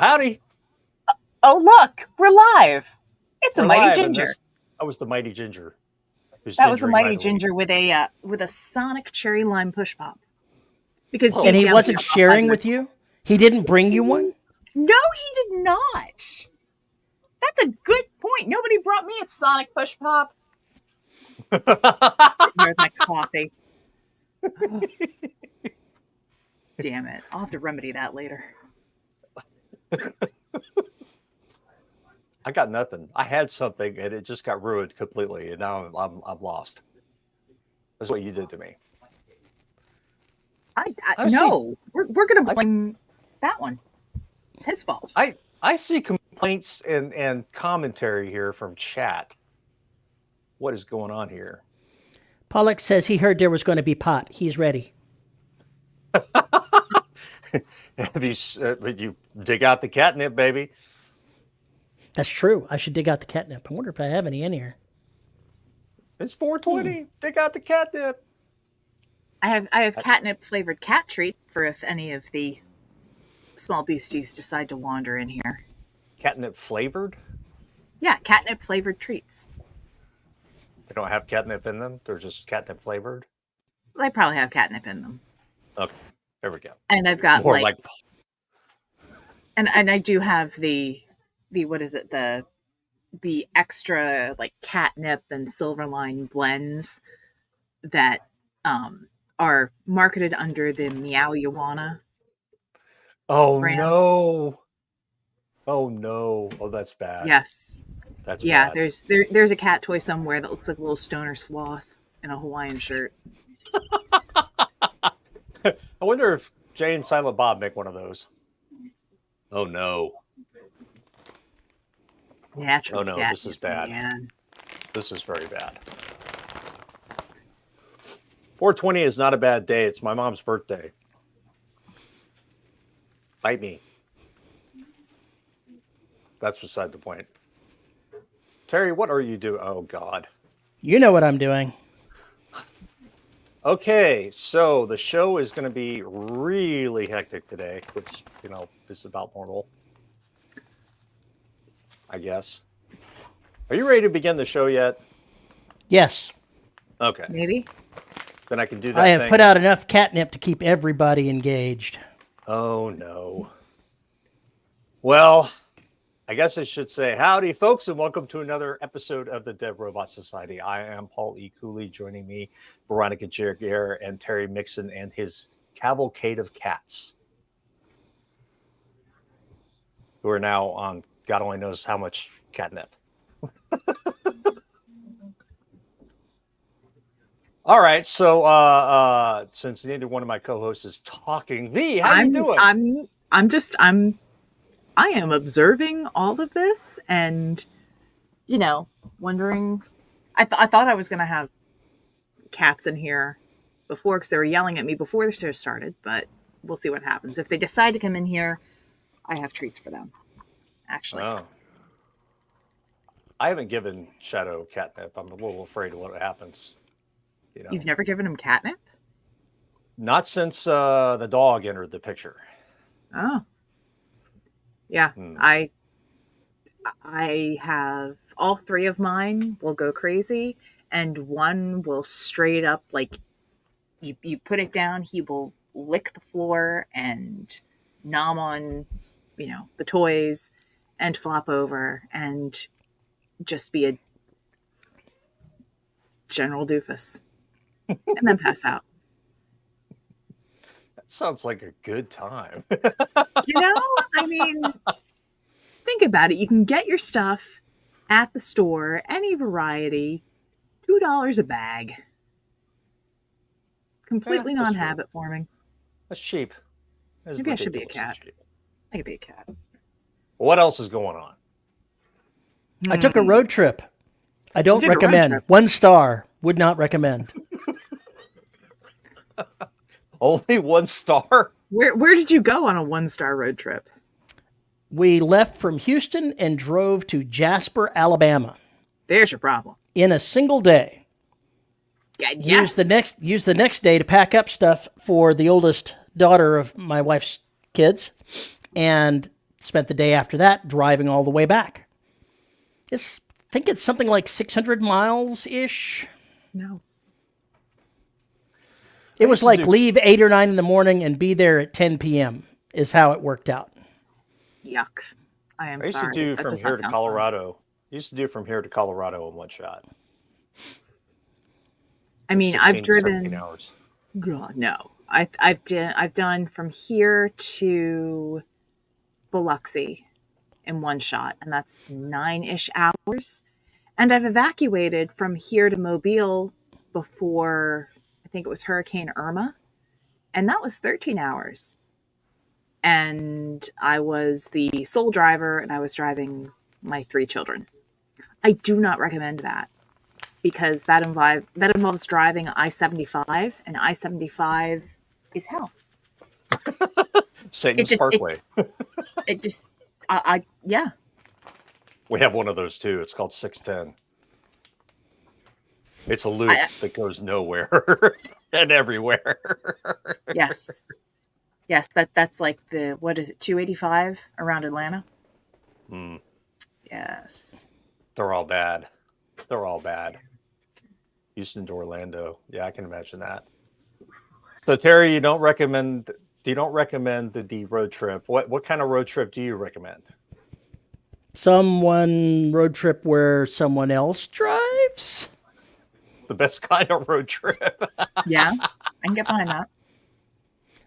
howdy. Oh, look, we're live. It's We're a Mighty live, Ginger. That was the Mighty Ginger. That was the Mighty Ginger with a Sonic cherry lime push pop. Because And he wasn't sharing with you? He didn't bring you one? No, he did not. That's a good point. Nobody brought me a Sonic push pop. There's my coffee. Oh. Damn it. I'll have to remedy that later. I got nothing. I had something and it just got ruined completely, and now I'm lost. That's what you did to me. No, we're gonna blame that one. It's his fault. I see complaints and commentary here from chat. What is going on here? Pollock says he heard there was going to be pot. He's ready. You dig out the catnip, baby. That's true. I should dig out the catnip. I wonder if I have any in here. It's 420. Dig out the catnip. I have catnip flavored cat treats for if any of the small beasties decide to wander in here. Catnip flavored? Yeah, catnip flavored treats. They don't have catnip in them? They're just catnip flavored? They probably have catnip in them. Okay, there we go. And I've got More like and I do have the what is it, the extra like catnip and silverline blends that are marketed under the Meow Yawana. Oh brand. no. Oh no. Oh, that's bad. Yes. That's bad. There's a cat toy somewhere that looks like a little stoner sloth in a Hawaiian shirt. I wonder if Jay and Silent Bob make one of those. Oh no. Natural Oh no, cat, this is bad. Man. This is very bad. 420 is not a bad day. It's my mom's birthday. Bite me. That's beside the point. Terry, what are you doing? Oh, God. You know what I'm doing. Okay, so the show is going to be really hectic today, which, is about normal, I guess. Are you ready to begin the show yet? Yes. Okay. Maybe. Then I can do that. I have put out enough catnip to keep everybody engaged. Oh, no. Well, I guess I should say howdy, folks, and welcome to another episode of the Dead Robot Society. I am Paul E. Cooley. Joining me, Veronica Jergier and Terry Mixon and his cavalcade of cats, who are now on God only knows how much catnip. All right, so since neither one of my co-hosts is talking, V, how you doing? I am observing all of this and, wondering. I thought I was going to have cats in here before because they were yelling at me before the show started, but we'll see what happens. If they decide to come in here, I have treats for them, actually. Oh. I haven't given Shadow catnip. I'm a little afraid of what happens. You've never given him catnip? Not since the dog entered the picture. Oh. Yeah, I have all three of mine will go crazy, and one will straight up, like, you put it down, he will lick the floor and nom on, the toys and flop over and just be a general doofus and then pass out. Sounds like a good time. Think about it. You can get your stuff at the store, any variety, $2 a bag. Completely non-habit forming. That's cheap. Maybe I should be a cat. I could be a cat. What else is going on? I took a road trip. I don't recommend. 1 star. Would not recommend. Only 1 star? Where did you go on a 1-star road trip? We left from Houston and drove to Jasper, Alabama. There's your problem. In a single day. Yes. Use the next day to pack up stuff for the oldest daughter of my wife's kids and spent the day after that driving all the way back. I think it's something like 600 miles-ish. No. It was like leave 8 or 9 in the morning and be there at 10 p.m. is how it worked out. Yuck. I used sorry. to do That from does here not to sound Colorado. Used to do from here to Colorado in one shot. I mean, 16, I've driven 17 hours. God, no. I've done from here to Biloxi in one shot, and that's 9-ish hours. And I've evacuated from here to Mobile before, I think it was Hurricane Irma, and that was 13 hours. And I was the sole driver, and I was driving my 3 children. I do not recommend that, because that involves driving I-75, and I-75 is hell. Satan's Parkway. Yeah. We have one of those too. It's called 610. It's a loop that goes nowhere and everywhere. Yes. That's like the, what is it, 285 around Atlanta? Yes. They're all bad. Houston to Orlando. Yeah, I can imagine that. So Terry, you don't recommend the road trip. What kind of road trip do you recommend? Someone road trip where someone else drives? The best kind of road trip. Yeah, I can get behind that.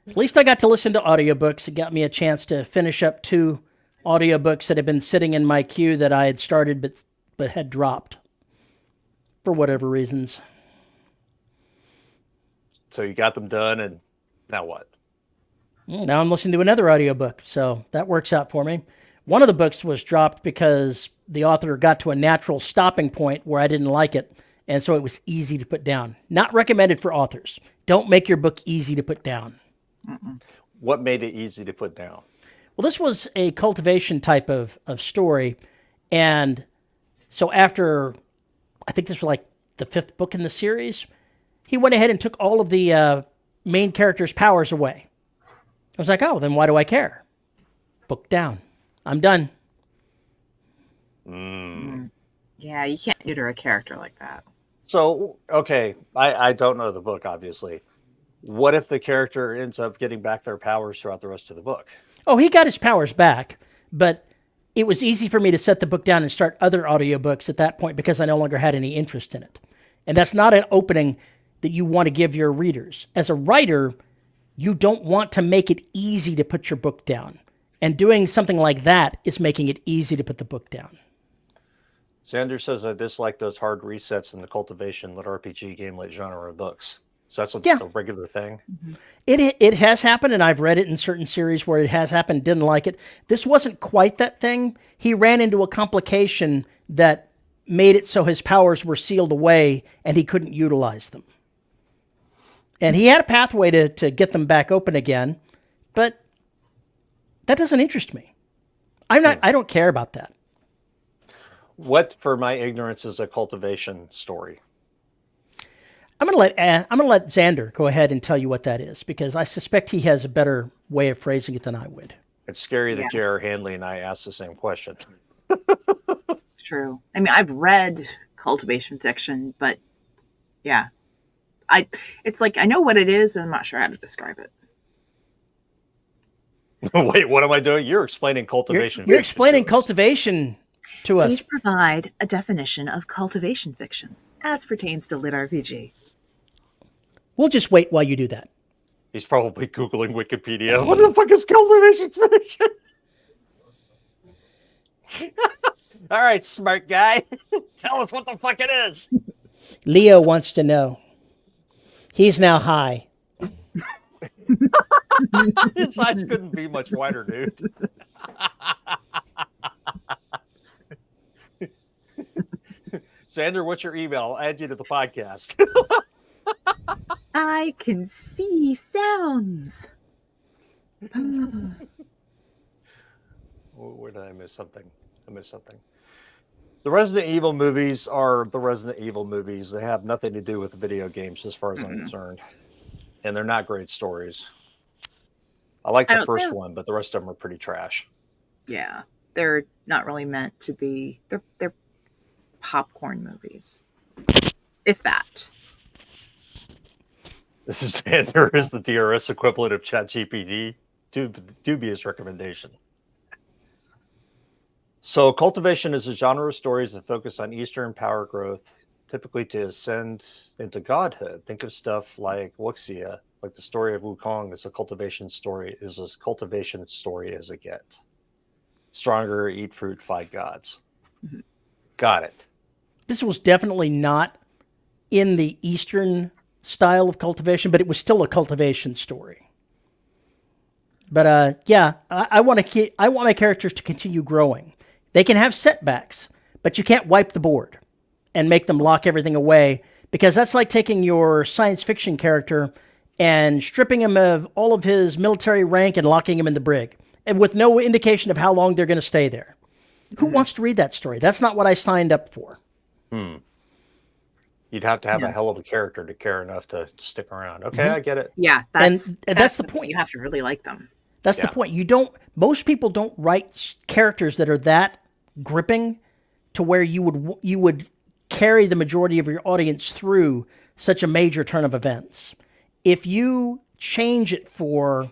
At least I got to listen to audiobooks. It got me a chance to finish up 2 audiobooks that had been sitting in my queue that I had started but had dropped for whatever reasons. So you got them done, and now what? Now I'm listening to another audiobook, so that works out for me. One of the books was dropped because the author got to a natural stopping point where I didn't like it, and so it was easy to put down. Not recommended for authors. Don't make your book easy to put down. What made it easy to put down? Well, this was a cultivation type of story, and so after, I think this was like the 5th book in the series, he went ahead and took all of the main character's powers away. I was like, oh, then why do I care? Book down. I'm done. Yeah, you can't neuter a character like that. So, okay, I don't know the book, obviously. What if the character ends up getting back their powers throughout the rest of the book? Oh, he got his powers back, but it was easy for me to set the book down and start other audiobooks at that point because I no longer had any interest in it. And that's not an opening that you want to give your readers. As a writer, you don't want to make it easy to put your book down. And doing something like that is making it easy to put the book down. Xander says, I dislike those hard resets in the cultivation lit RPG game like genre of books. So that's a regular thing? It has happened, and I've read it in certain series where it has happened, didn't like it. This wasn't quite that thing. He ran into a complication that made it so his powers were sealed away and he couldn't utilize them. And he had a pathway to get them back open again, but that doesn't interest me. I don't care about that. What, for my ignorance, is a cultivation story? I'm gonna let Xander go ahead and tell you what that is, because I suspect he has a better way of phrasing it than I would. It's scary that J.R. Handley and I asked the same question. True. I mean, I've read cultivation fiction, but yeah, it's like I know what it is, but I'm not sure how to describe it. Wait, what am I doing? You're explaining cultivation. You're explaining cultivation to us. Please provide a definition of cultivation fiction as pertains to lit RPG. We'll just wait while you do that. He's probably Googling Wikipedia. What the fuck is cultivation fiction? All right, smart guy. Tell us what the fuck it is. Leo wants to know. He's now high. His eyes couldn't be much wider, dude. Xander, what's your email? I'll add you to the podcast. I can see sounds. Where did I miss something? The Resident Evil movies are the Resident Evil movies. They have nothing to do with the video games as far as I'm concerned. And they're not great stories. I like the first one, but the rest of them are pretty trash. Yeah, they're not really meant to be. They're popcorn movies, if that. This is Xander is the DRS equivalent of ChatGPT. Dubious recommendation. So cultivation is a genre of stories that focus on Eastern power growth, typically to ascend into godhood. Think of stuff like Wuxia, like the story of Wukong is a cultivation story, is as cultivation story as it gets. Stronger, eat fruit, fight gods. Mhm. Got it. This was definitely not in the Eastern style of cultivation, but it was still a cultivation story. But yeah, I want my characters to continue growing. They can have setbacks, but you can't wipe the board and make them lock everything away, because that's like taking your science fiction character and stripping him of all of his military rank and locking him in the brig, and with no indication of how long they're going to stay there. Who wants to read that story? That's not what I signed up for. You'd have to have Yeah. a hell of a character to care enough to stick around. Okay, I get it. Yeah, And that's that's the point. You have to really like them. That's Yeah. the point. Most people don't write characters that are that gripping to where you would carry the majority of your audience through such a major turn of events. If you change it for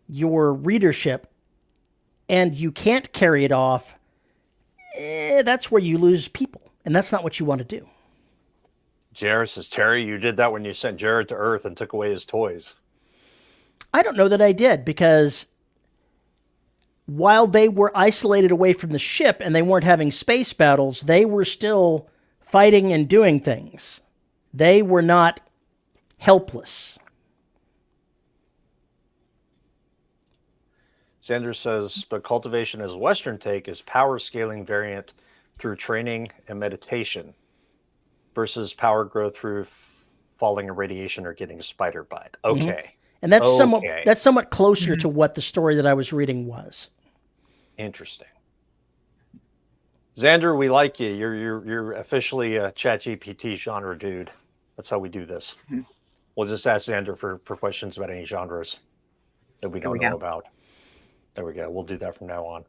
your readership and you can't carry it off, that's where you lose people. And that's not what you want to do. Jared says, Terry, you did that when you sent Jared to Earth and took away his toys. I don't know that I did, because while they were isolated away from the ship and they weren't having space battles, they were still fighting and doing things. They were not helpless. Xander says, but cultivation as a Western take is power scaling variant through training and meditation versus power growth through falling in radiation or getting a spider bite. Okay. And that's Okay. somewhat closer to what the story that I was reading was. Interesting. Xander, we like you. You're officially a ChatGPT genre dude. That's how we do this. Mhm. We'll just ask Xander for questions about any genres that we don't know about. There we go. We'll do that from now on.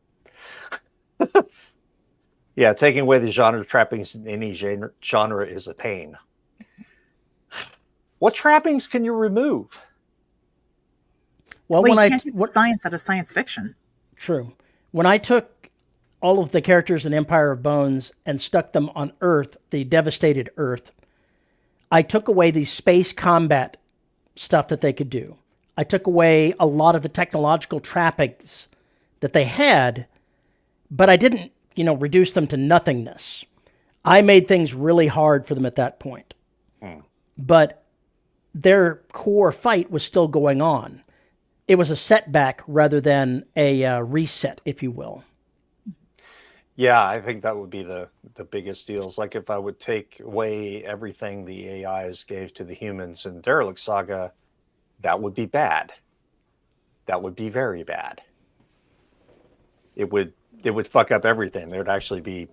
Yeah, taking away the genre trappings in any genre is a pain. What trappings can you remove? Well, Well, when you can't get science out of science fiction. True. When I took all of the characters in Empire of Bones and stuck them on Earth, the devastated Earth, I took away the space combat stuff that they could do. I took away a lot of the technological trappings that they had, but I didn't, reduce them to nothingness. I made things really hard for them at that point. But their core fight was still going on. It was a setback rather than a reset, if you will. Yeah, I think that would be the biggest deals. Like if I would take away everything the AIs gave to the humans in Derelict Saga, that would be bad. That would be very bad. It would fuck up everything. There would actually be,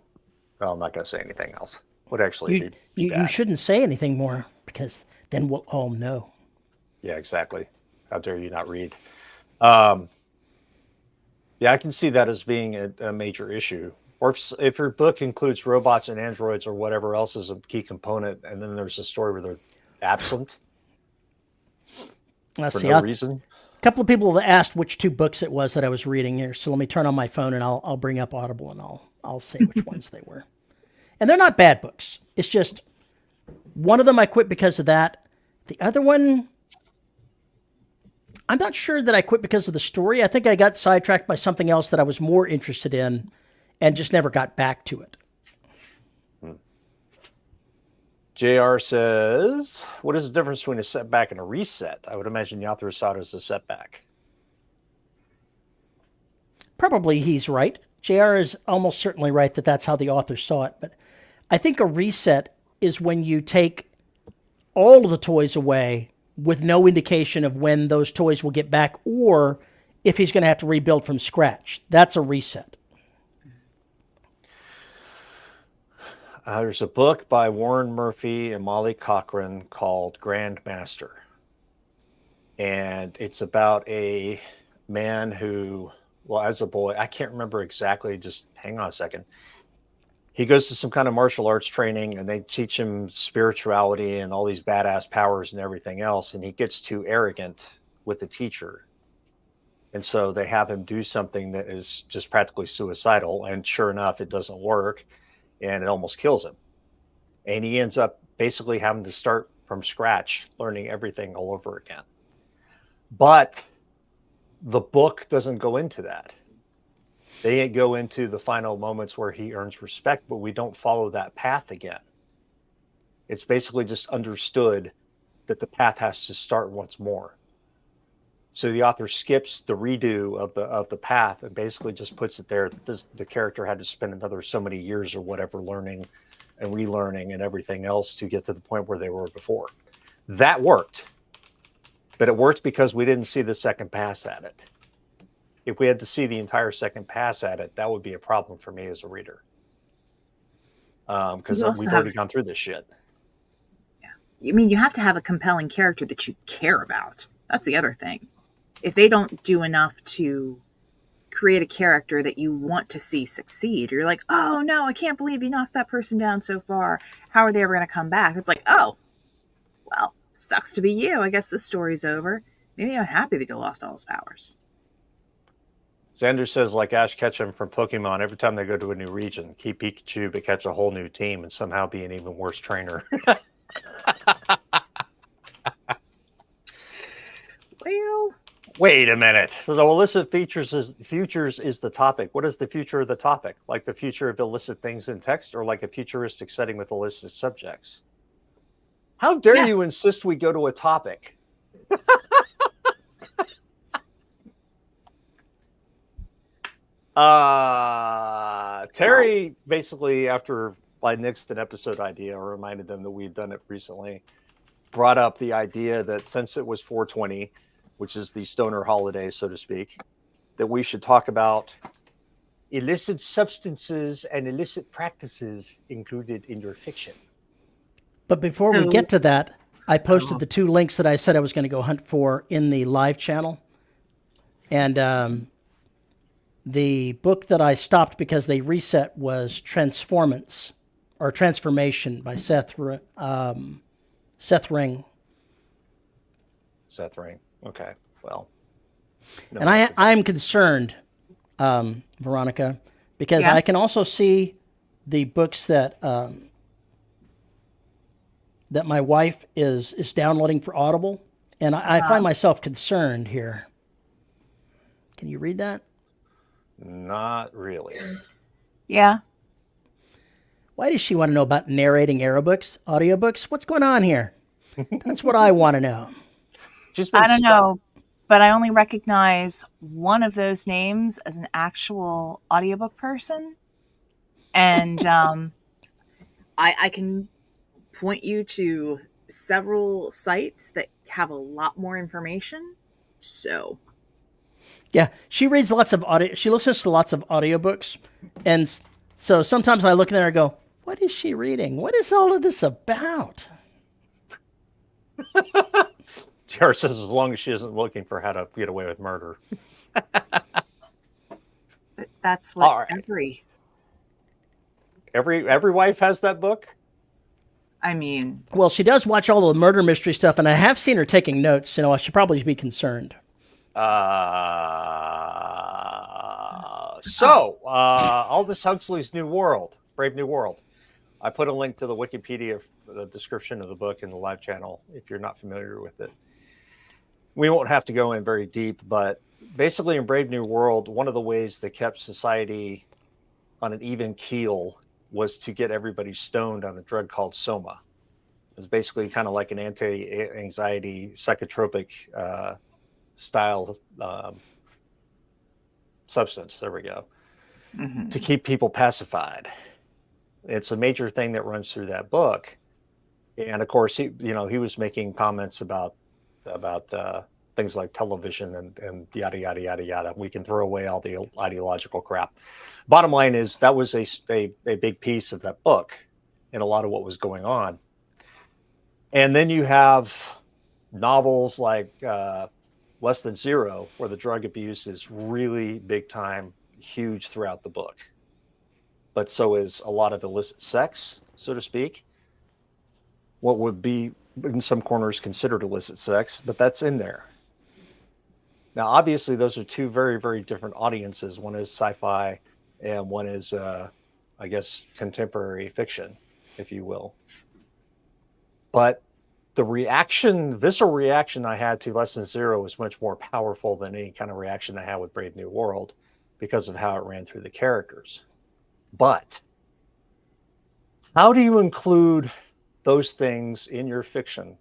well, I'm not going to say anything else. Would actually be bad. You shouldn't say anything more, because then we'll all know. Yeah, exactly. How dare you not read? Yeah, I can see that as being a major issue. Or if your book includes robots and androids or whatever else is a key component, and then there's a story where they're absent for no reason. A couple of people have asked which two books it was that I was reading here, so let me turn on my phone and I'll bring up Audible and I'll say which ones they were. And they're not bad books. It's just one of them I quit because of that. The other one, I'm not sure that I quit because of the story. I think I got sidetracked by something else that I was more interested in and just never got back to it. JR says, what is the difference between a setback and a reset? I would imagine the author saw it as a setback. Probably he's right. JR is almost certainly right that that's how the author saw it. But I think a reset is when you take all of the toys away with no indication of when those toys will get back or if he's going to have to rebuild from scratch. That's a reset. There's a book by Warren Murphy and Molly Cochran called Grandmaster. And it's about a man who well, as a boy, I can't remember exactly. Just hang on a second. He goes to some kind of martial arts training, and they teach him spirituality and all these badass powers and everything else. And he gets too arrogant with the teacher. And so they have him do something that is just practically suicidal. And sure enough, it doesn't work, and it almost kills him. And he ends up basically having to start from scratch, learning everything all over again. But the book doesn't go into that. They go into the final moments where he earns respect, but we don't follow that path again. It's basically just understood that the path has to start once more. So the author skips the redo of the path and basically just puts it there. The character had to spend another so many years or whatever learning and relearning and everything else to get to the point where they were before. That worked. But it worked because we didn't see the second pass at it. If we had to see the entire second pass at it, that would be a problem for me as a reader. Because we've already gone through this shit. Yeah. I mean, you have to have a compelling character that you care about. That's the other thing. If they don't do enough to create a character that you want to see succeed, you're like, oh no, I can't believe you knocked that person down so far. How are they ever going to come back? It's like, oh, well, sucks to be you. I guess this story's over. Maybe I'm happy that he lost all his powers. Xander says, like Ash Ketchum from Pokemon, every time they go to a new region, keep Pikachu, but catch a whole new team and somehow be an even worse trainer. Well, wait a minute. So illicit futures is the topic. What is the future of the topic? Like the future of illicit things in text, or like a futuristic setting with illicit subjects? How dare you insist we go to a topic? Terry basically, after I nixed an episode idea or reminded them that we'd done it recently, brought up the idea that since it was 420, which is the stoner holiday, so to speak, that we should talk about illicit substances and illicit practices included in your fiction. But before we get to that, I posted the 2 links that I said I was going to go hunt for in the live channel. And the book that I stopped because they reset was Transformance or Transformation by Seth Ring. Seth Ring. Okay. Well. No, and I'm concerned, Veronica, because I can also see the books that that my wife is downloading for Audible, and I find myself concerned here. Can you read that? Not really. Yeah. Why does she want to know about narrating audiobooks? What's going on here? That's what I want to know. I don't know, but I only recognize one of those names as an actual audiobook person. And I can point you to several sites that have a lot more information. So... yeah, she reads lots of audio. She listens to lots of audiobooks. And so sometimes I look in there and go, what is she reading? What is all of this about? Jared says, as long as she isn't looking for how to get away with murder. But that's what every wife has that book? I mean... well, she does watch all the murder mystery stuff, and I have seen her taking notes. I should probably be concerned. Aldous Huxley's New World, Brave New World. I put a link to the Wikipedia, the description of the book in the live channel, if you're not familiar with it. We won't have to go in very deep, but basically in Brave New World, one of the ways that kept society on an even keel was to get everybody stoned on a drug called Soma. It's basically kind of like an anti-anxiety psychotropic style substance. There we go. Mm-hmm. To keep people pacified. It's a major thing that runs through that book. And of course, he was making comments about things like television and yada, yada, yada, yada. We can throw away all the ideological crap. Bottom line is that was a big piece of that book and a lot of what was going on. And then you have novels like Less Than Zero, where the drug abuse is really big time, huge throughout the book. But so is a lot of illicit sex, so to speak. What would be in some corners considered illicit sex, but that's in there. Now, obviously, those are two very, very different audiences. One is sci-fi, and one is, I guess, contemporary fiction, if you will. But the visceral reaction I had to Less Than Zero was much more powerful than any kind of reaction I had with Brave New World because of how it ran through the characters. But how do you include those things in your fiction,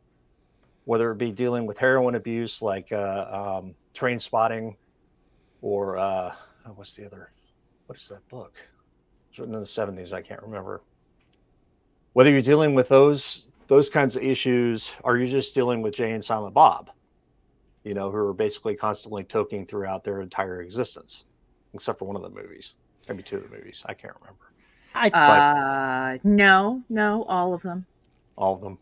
whether it be dealing with heroin abuse like Train Spotting, or what is that book? It's written in the 70s, I can't remember. Whether you're dealing with those kinds of issues, or you're just dealing with Jay and Silent Bob, who are basically constantly toking throughout their entire existence, except for one of the movies, maybe two of the movies, I can't remember. No, all of them. All of them.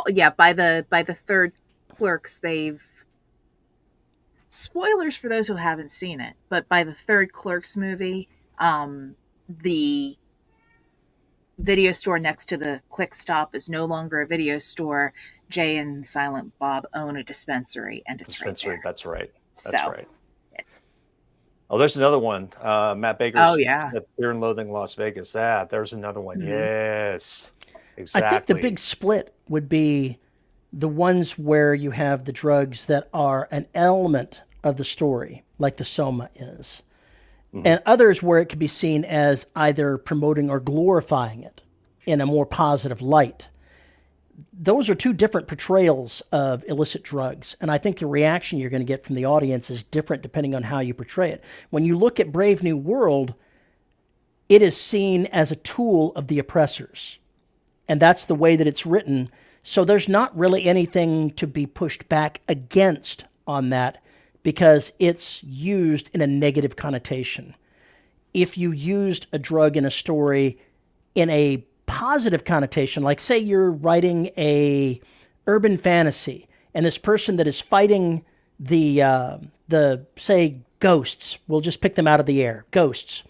Yeah, by the third Clerks, they've, spoilers for those who haven't seen it, but by the third Clerks movie, the video store next to the Quick Stop is no longer a video store. Jay and Silent Bob own a dispensary, and it's Dispensary, right there. that's right. That's So, right. Oh, there's another one. Matt Baker's yeah. Fear and Loathing Las Vegas. There's another one. Mhm. Yes, exactly. I think the big split would be the ones where you have the drugs that are an element of the story, like the Soma is, and others where it could be seen as either promoting or glorifying it in a more positive light. Those are two different portrayals of illicit drugs, and I think the reaction you're going to get from the audience is different depending on how you portray it. When you look at Brave New World, it is seen as a tool of the oppressors, and that's the way that it's written. So there's not really anything to be pushed back against on that, because it's used in a negative connotation. If you used a drug in a story in a positive connotation, like say you're writing a urban fantasy, and this person that is fighting the say ghosts, we'll just pick them out of the air, ghosts,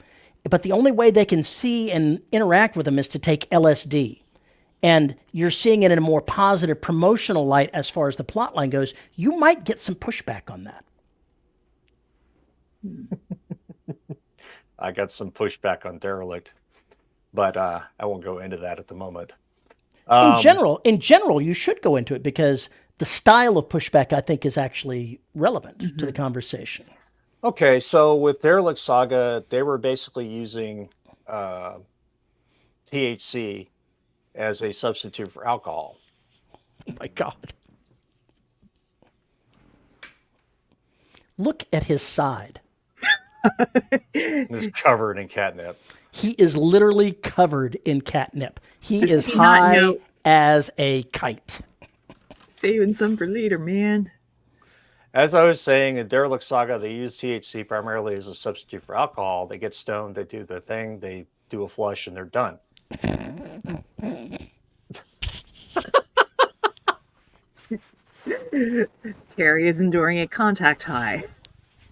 but the only way they can see and interact with them is to take LSD, and you're seeing it in a more positive promotional light as far as the plot line goes, you might get some pushback on that. I got some pushback on Derelict, but I won't go into that at the moment. In general, you should go into it, because the style of pushback, I think, is actually relevant to the conversation. Okay, so with Derelict Saga, they were basically using THC as a substitute for alcohol. Oh my God. Look at his side. It's covered in catnip. He is literally covered in catnip. He Does is he not high know? as a kite. Saving some for later, man. As I was saying, in Derelict Saga, they use THC primarily as a substitute for alcohol. They get stoned, they do their thing, they do a flush, and they're done. Terry is enduring a contact high.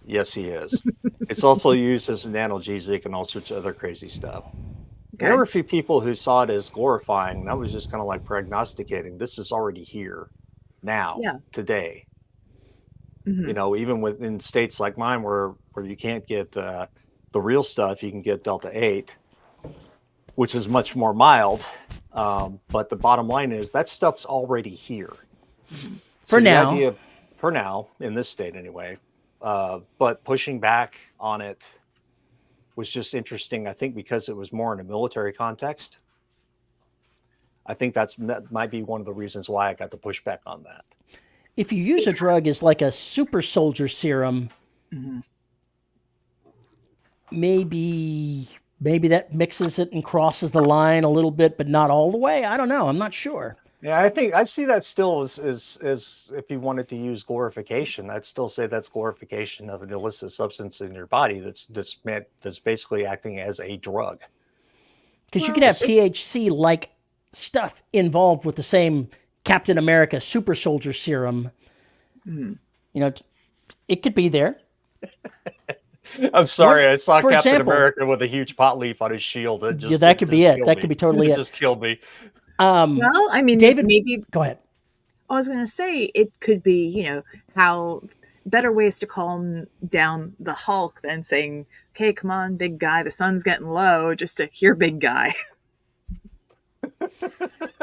Yes, he is. It's also used as an analgesic and all sorts of other crazy stuff. Okay. There were a few people who saw it as glorifying, and I was just kind of like prognosticating. This is already here now, today. Even within states like mine where you can't get the real stuff, you can get Delta 8, which is much more mild. But the bottom line is that stuff's already here. For now. In this state anyway. But pushing back on it was just interesting, I think, because it was more in a military context. I think that might be one of the reasons why I got the pushback on that. If you use a drug as like a super soldier serum, maybe that mixes it and crosses the line a little bit, but not all the way. I don't know. I'm not sure. Yeah, I think I see that still as if you wanted to use glorification, I'd still say that's glorification of an illicit substance in your body that's basically acting as a drug. Because you could have THC-like stuff involved with the same Captain America super soldier serum. It could be there. I'm sorry, I saw for Captain example- America with a huge pot leaf on his shield. It just, Yeah, that could be it. killed That me. could be totally It it. just killed me. Well, I mean, David, maybe go ahead. I was going to say it could be, how better ways to calm down the Hulk than saying, "Okay, come on, big guy, the sun's getting low," just to hear big guy.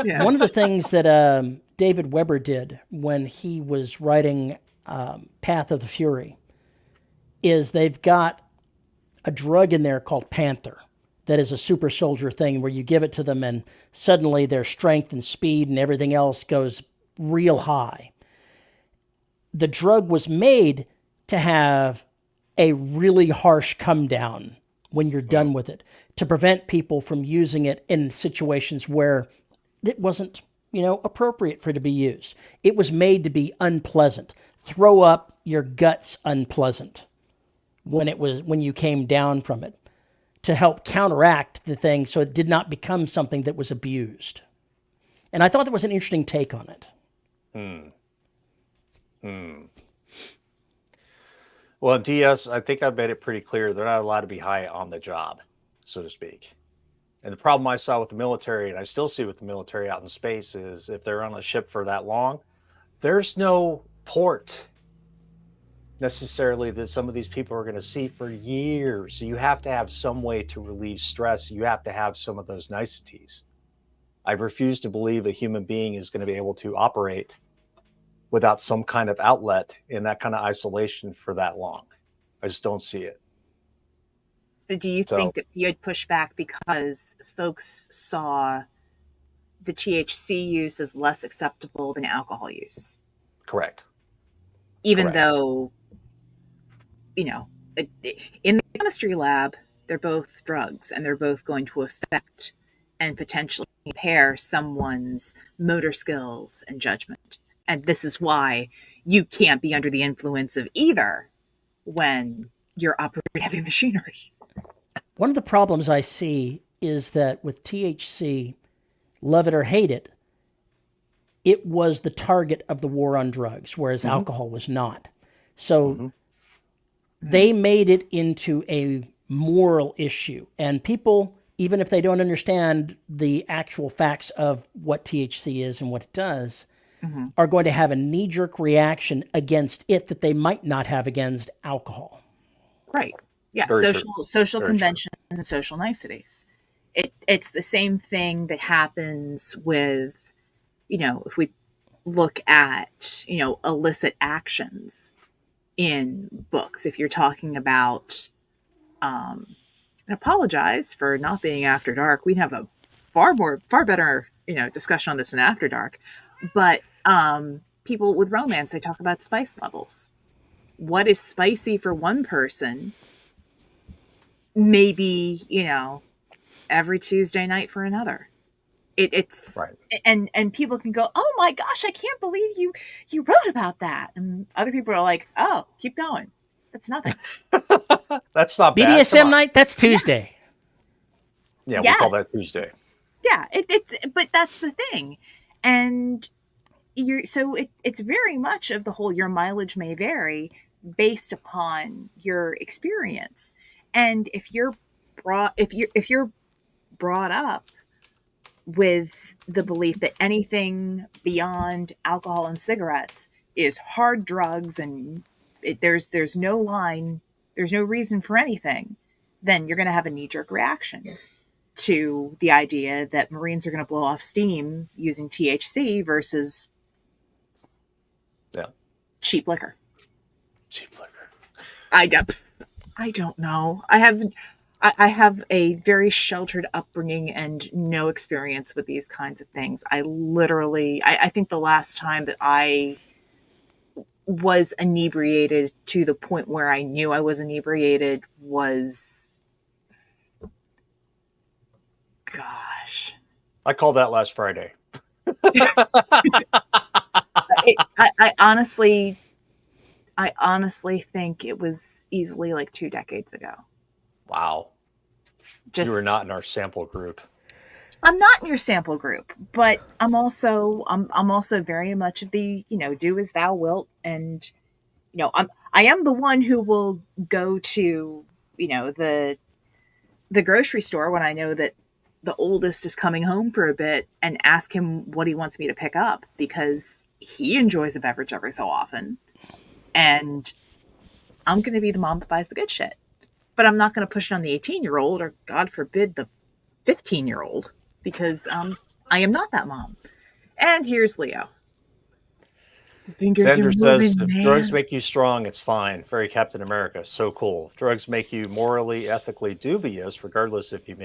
Yeah. One of the things that David Weber did when he was writing Path of the Fury is they've got a drug in there called Panther that is a super soldier thing where you give it to them and suddenly their strength and speed and everything else goes real high. The drug was made to have a really harsh come down when you're done with it, to prevent people from using it in situations where it wasn't, appropriate for it to be used. It was made to be unpleasant. Throw up your guts unpleasant when you came down from it, to help counteract the thing so it did not become something that was abused. And I thought that was an interesting take on it. Well, DS, I think I've made it pretty clear they're not allowed to be high on the job, so to speak. And the problem I saw with the military, and I still see with the military out in space, is if they're on a ship for that long, there's no port necessarily that some of these people are going to see for years. So you have to have some way to relieve stress. You have to have some of those niceties. I refuse to believe a human being is going to be able to operate without some kind of outlet in that kind of isolation for that long. I just don't see it. So do you think that you had pushed back because folks saw the THC use as less acceptable than alcohol use? Correct. Even though, in the chemistry lab, they're both drugs and they're both going to affect and potentially impair someone's motor skills and judgment. And this is why you can't be under the influence of either when you're operating heavy machinery. One of the problems I see is that with THC, love it or hate it, it was the target of the war on drugs, whereas alcohol was not. So they made it into a moral issue. And people, even if they don't understand the actual facts of what THC is and what it does, are going to have a knee-jerk reaction against it that they might not have against alcohol. Right. Yeah. Social conventions and social niceties. It's the same thing that happens with, if we look at, illicit actions in books. If you're talking about, and apologize for not being After Dark. We'd have a far better, discussion on this in After Dark. But people with romance, they talk about spice levels. What is spicy for one person, maybe, every Tuesday night for another. It's right. And people can go, "Oh my gosh, I can't believe you wrote about that." And other people are like, "Oh, keep going. That's nothing." That's not bad. BDSM night, that's Tuesday. Yeah, we call that Tuesday. Yeah, but that's the thing. And it's very much of the whole, your mileage may vary based upon your experience. And if you're brought up with the belief that anything beyond alcohol and cigarettes is hard drugs and there's no line, there's no reason for anything, then you're going to have a knee-jerk reaction to the idea that Marines are going to blow off steam using THC versus cheap liquor. I don't know. I have a very sheltered upbringing and no experience with these kinds of things. I think the last time that I was inebriated to the point where I knew I was inebriated was, gosh. I called that last Friday. I honestly think it was easily like 2 decades ago. Wow. You were not in our sample group. I'm not in your sample group, but I'm also very much of the, do as thou wilt. And I am the one who will go to, the grocery store when I know that the oldest is coming home for a bit and ask him what he wants me to pick up because he enjoys a beverage every so often. And I'm going to be the mom that buys the good shit. But I'm not going to push it on the 18-year-old or, God forbid, the 15-year-old because I am not that mom. And here's Leo. The fingers are Sanders moving, says, if drugs man. make you strong, it's fine. Very Captain America. So cool. If drugs make you morally, ethically dubious, regardless if it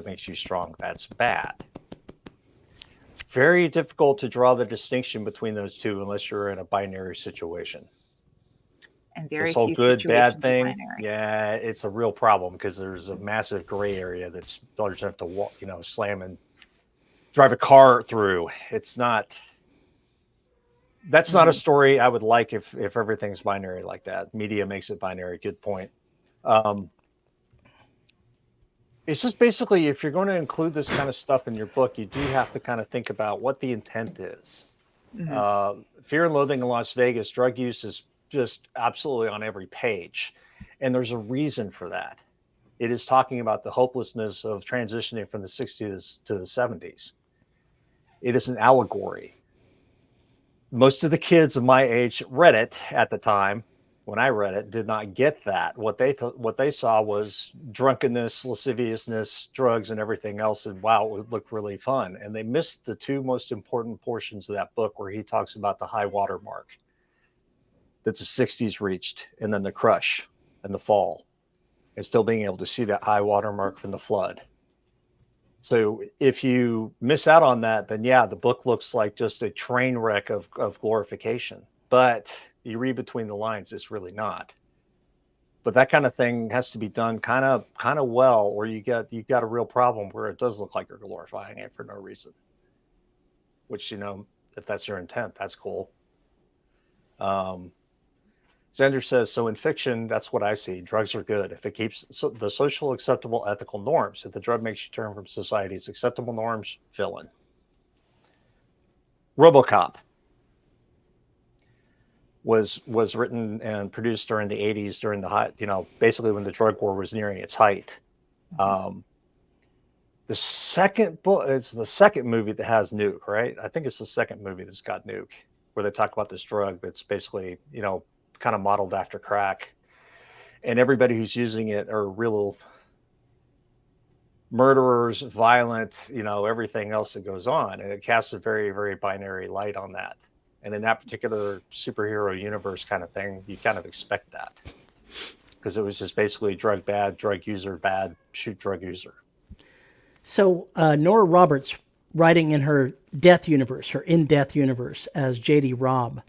makes you strong, that's bad. Very difficult to draw the distinction between those two unless you're in a binary situation. And very This whole few good bad situations are thing, binary. yeah, it's a real problem because there's a massive gray area that's dollars have to walk, slam and drive a car through. It's not. That's not a story I would like if everything's binary like that. Media makes it binary. Good point. It's just basically if you're going to include this kind of stuff in your book, you do have to kind of think about what the intent is. Fear and Loathing in Las Vegas, drug use is just absolutely on every page. And there's a reason for that. It is talking about the hopelessness of transitioning from the 60s to the 70s. It is an allegory. Most of the kids of my age read it at the time. When I read it, did not get that. What they saw was drunkenness, lasciviousness, drugs, and everything else. And wow, it looked really fun. And they missed the two most important portions of that book where he talks about the high water mark that the 60s reached, and then the crush and the fall, and still being able to see that high water mark from the flood. So if you miss out on that, then yeah, the book looks like just a train wreck of glorification. But you read between the lines, it's really not. But that kind of thing has to be done kind of well, or you got a real problem where it does look like you're glorifying it for no reason. Which, if that's your intent, that's cool. Xander says, so in fiction, that's what I see. Drugs are good. If it keeps the social acceptable ethical norms, if the drug makes you turn from society's acceptable norms, fill in. RoboCop was written and produced during the 80s, during the high, basically when the drug war was nearing its height. The second book, it's the second movie that has Nuke, right? I think it's the second movie that's got Nuke, where they talk about this drug that's basically, kind of modeled after crack, and everybody who's using it are real murderers, violent, everything else that goes on. And it casts a very, very binary light on that. And in that particular superhero universe kind of thing, you kind of expect that because it was just basically drug bad, drug user bad, shoot drug user. So Nora Roberts, writing in her Death universe, her In Death universe as J.D. Robb,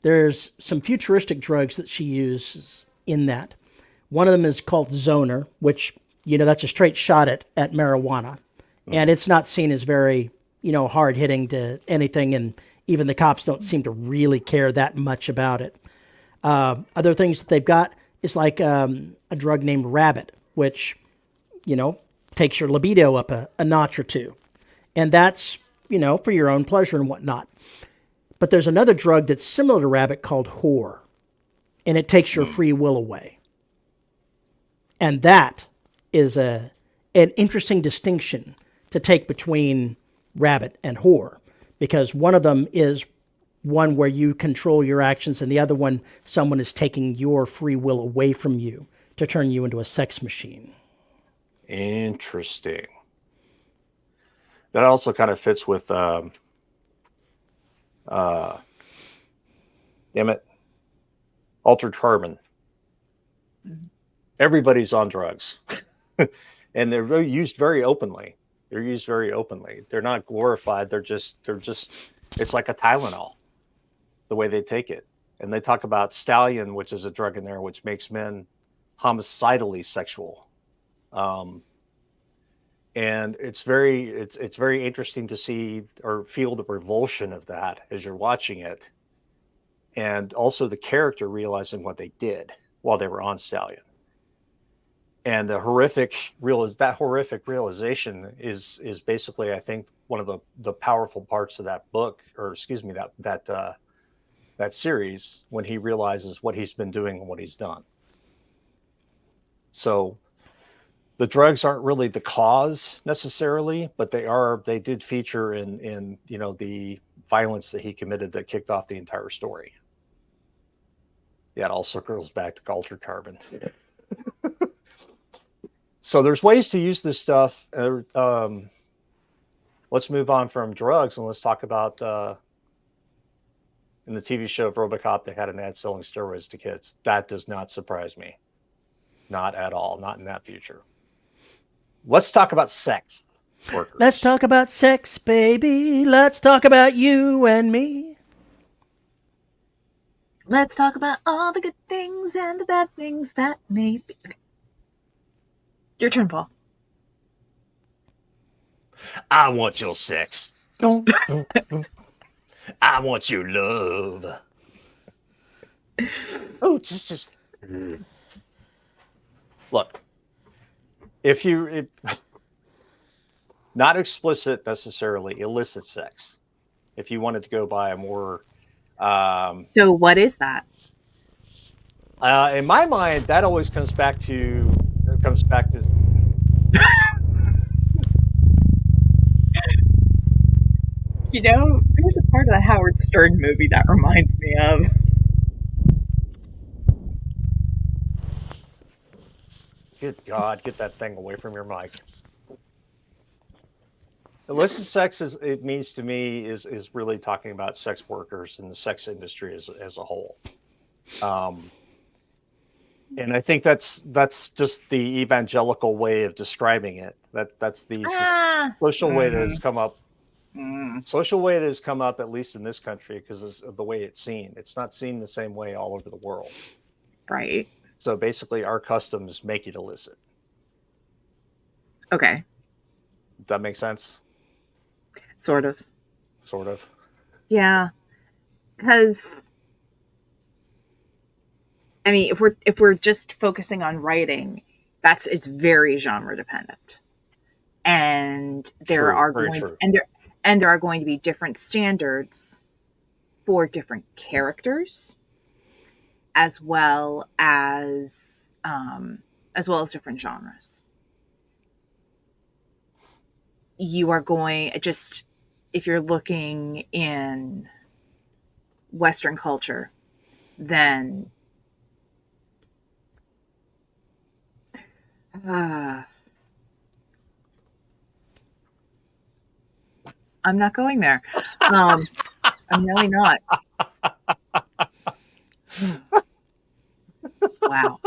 there's some futuristic drugs that she uses in that. One of them is called Zoner, which, that's a straight shot at marijuana. And it's not seen as very, hard hitting to anything. And even the cops don't seem to really care that much about it. Other things that they've got is like a drug named Rabbit, which, takes your libido up a notch or two. And that's, for your own pleasure and whatnot. But there's another drug that's similar to Rabbit called Whore, and it takes your free will away. And that is an interesting distinction to take between Rabbit and Whore, because one of them is one where you control your actions, and the other one, someone is taking your free will away from you to turn you into a sex machine. Interesting. That also kind of fits with Altered Carbon. Everybody's on drugs. And they're really used very openly. They're not glorified. They're just it's like a Tylenol, the way they take it. And they talk about Stallion, which is a drug in there, which makes men homicidally sexual. And it's very interesting to see or feel the revulsion of that as you're watching it. And also the character realizing what they did while they were on Stallion. And the horrific realization is basically, I think, one of the powerful parts of that book, or excuse me, that that series when he realizes what he's been doing and what he's done. So the drugs aren't really the cause necessarily, but they did feature in the violence that he committed that kicked off the entire story. Yeah, it all circles back to altered carbon. So there's ways to use this stuff. Let's move on from drugs and let's talk about in the TV show of RoboCop, they had an ad selling steroids to kids. That does not surprise me. Not at all. Not in that future. Let's talk about sex workers. Let's talk about sex, baby. Let's talk about you and me. Let's talk about all the good things and the bad things that may be. Your turn, Paul. I want your sex. I want your love. Oh, just look. If not explicit necessarily, illicit sex. If you wanted to go by a more so what is that? In my mind, that always comes back to There's a part of the Howard Stern movie that reminds me of. Good God, get that thing away from your mic. Illicit sex it means to me is really talking about sex workers and the sex industry as a whole. And I think that's just the evangelical way of describing it. That's the social way that has come up. Social way that has come up, at least in this country, because of the way it's seen. It's not seen the same way all over the world. Right. So basically, our customs make it illicit. Okay. Does that make sense? Sort of. Sort of. Yeah. Because I mean, if we're just focusing on writing, it's very genre dependent. And there are going to be different standards for different characters, as well as different genres. You are going if you're looking in Western culture, then I'm not going there. I'm really not. Wow.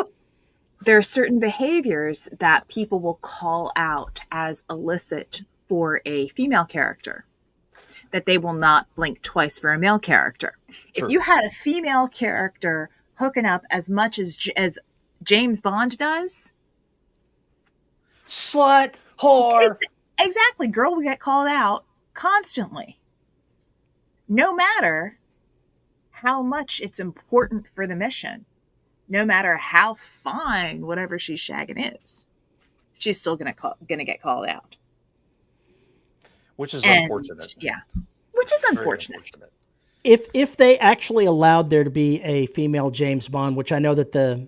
There are certain behaviors that people will call out as illicit for a female character that they will not blink twice for a male character. True. If you had a female character hooking up as much as James Bond does, slut, whore. Exactly. Girl will get called out constantly. No matter how much it's important for the mission, no matter how fine whatever she's shagging is, she's still gonna get called out. Which is unfortunate. Yeah. Which is unfortunate. If they actually allowed there to be a female James Bond, which I know that the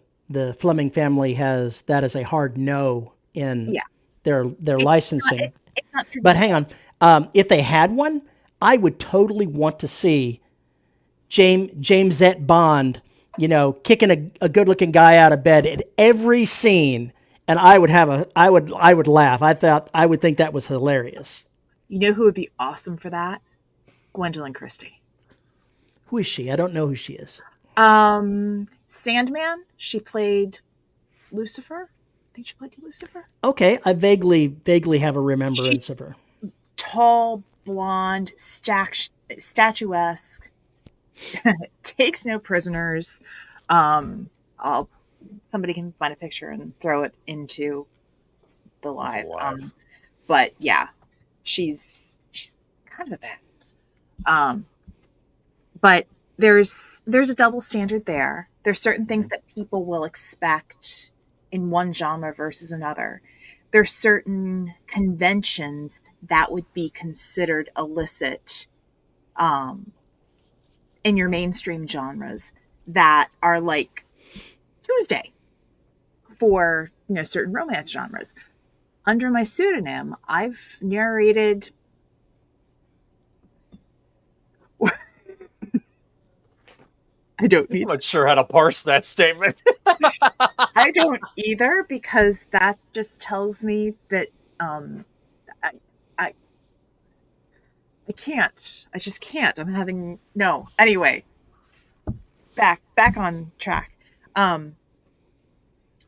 Fleming family has that as a hard no in their licensing. It's not true. But hang on. If they had one, I would totally want to see Jamesette Bond, kicking a good-looking guy out of bed at every scene, and I would laugh. I would think that was hilarious. You know who would be awesome for that? Gwendolyn Christie. Who is she? I don't know who she is. Sandman. She played Lucifer. I think she played Lucifer. Okay, I vaguely have a remembrance of her. Tall, blonde, statuesque. Takes no prisoners. Somebody can find a picture and throw it into the live. But yeah, she's kind of a badass. But there's a double standard there. There's certain things that people will expect in one genre versus another. There's certain conventions that would be considered illicit in your mainstream genres that are like Tuesday for, certain romance genres. Under my pseudonym, I've narrated I don't I'm need not sure how to parse that statement. I don't either, because that just tells me that I, I I can't. I just can't. I'm having no. Anyway, back on track. Um